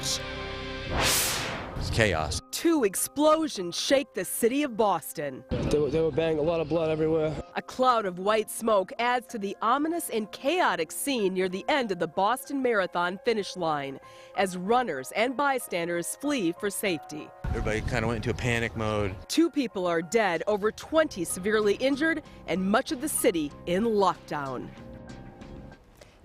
News. It's chaos. 2 explosions shake the city of Boston. They were banging, a lot of blood everywhere. A cloud of white smoke adds to the ominous and chaotic scene near the end of the Boston Marathon finish line as runners and bystanders flee for safety. Everybody kind of went into a panic mode. 2 people are dead, over 20 severely injured, and much of the city in lockdown.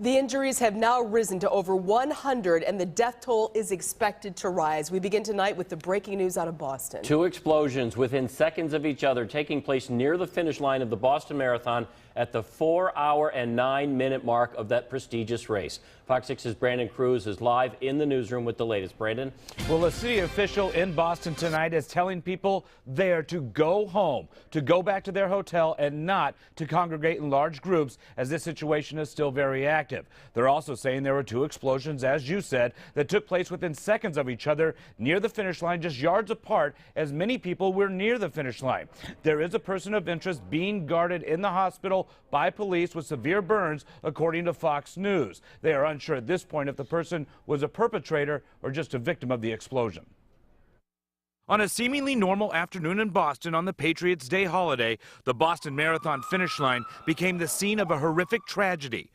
The injuries have now risen to over 100, and the death toll is expected to rise. We begin tonight with the breaking news out of Boston. 2 explosions within seconds of each other taking place near the finish line of the Boston Marathon at the 4-hour and 9-minute mark of that prestigious race. Fox 6's Brandon Cruz is live in the newsroom with the latest. Brandon? Well, a city official in Boston tonight is telling people there to go home, to go back to their hotel and not to congregate in large groups as this situation is still very active. They're also saying there were 2 explosions, as you said, that took place within seconds of each other near the finish line, just yards apart, as many people were near the finish line. There is a person of interest being guarded in the hospital by police with severe burns, according to Fox News. They are unsure at this point if the person was a perpetrator or just a victim of the explosion. On a seemingly normal afternoon in Boston on the Patriots' Day holiday, the Boston Marathon finish line became the scene of a horrific tragedy.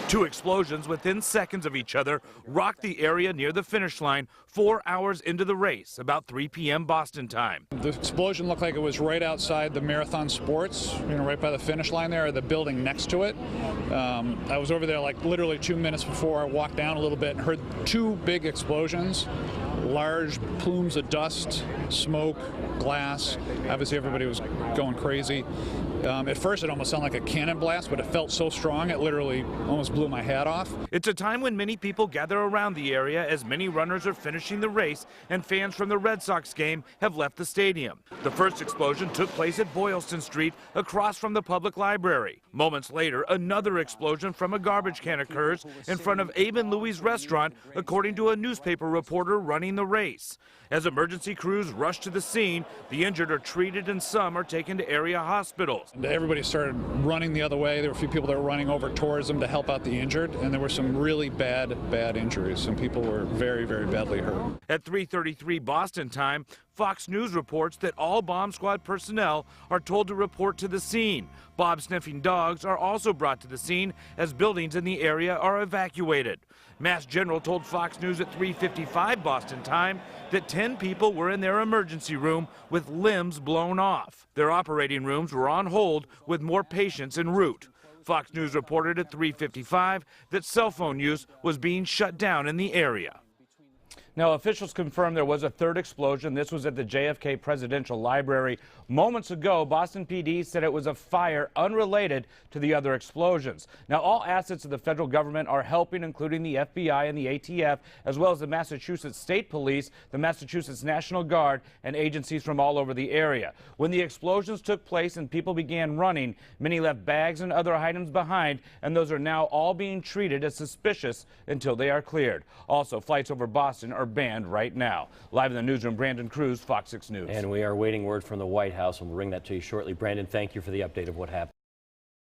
2 explosions within seconds of each other rocked the area near the finish line 4 hours into the race, about 3 p.m. Boston time. The explosion looked like it was right outside the Marathon Sports, right by the finish line there, the building next to it. I was over there like literally 2 minutes before I walked down a little bit and heard 2 big explosions, large plumes of dust, smoke, glass. Obviously everybody was going crazy. At first it almost sounded like a cannon blast, but it felt so strong it literally almost blew my hat off. It's a time when many people gather around the area as many runners are finishing the race and fans from the Red Sox game have left the stadium. The first explosion took place at Boylston Street across from the public library. Moments later, another explosion from a garbage can occurs in front of Abe and Louie's restaurant, according to a newspaper reporter running the race. As emergency crews rush to the scene, the injured are treated and some are taken to area hospitals. Everybody started running the other way. There were a few people that were running over towards them to help out the injured, and there were some really bad injuries. Some people were very, very badly hurt. At 3:33 Boston time, Fox News reports that all bomb squad personnel are told to report to the scene. Bob-sniffing dogs are also brought to the scene as buildings in the area are evacuated. Mass General told Fox News at 3:55 Boston time that 10 people were in their emergency room with limbs blown off. Their operating rooms were on hold with more patients en route. Fox News reported at 3:55 that cell phone use was being shut down in the area. Now, officials confirmed there was a 3rd explosion. This was at the JFK Presidential Library. Moments ago, Boston PD said it was a fire unrelated to the other explosions. Now, all assets of the federal government are helping, including the FBI and the ATF, as well as the Massachusetts State Police, the Massachusetts National Guard, and agencies from all over the area. When the explosions took place and people began running, many left bags and other items behind, and those are now all being treated as suspicious until they are cleared. Also, flights over Boston are banned right now. Live in the newsroom, Brandon Cruz, Fox 6 News. And we are waiting word from the White House, and we'll bring that to you shortly. Brandon, thank you for the update of what happened.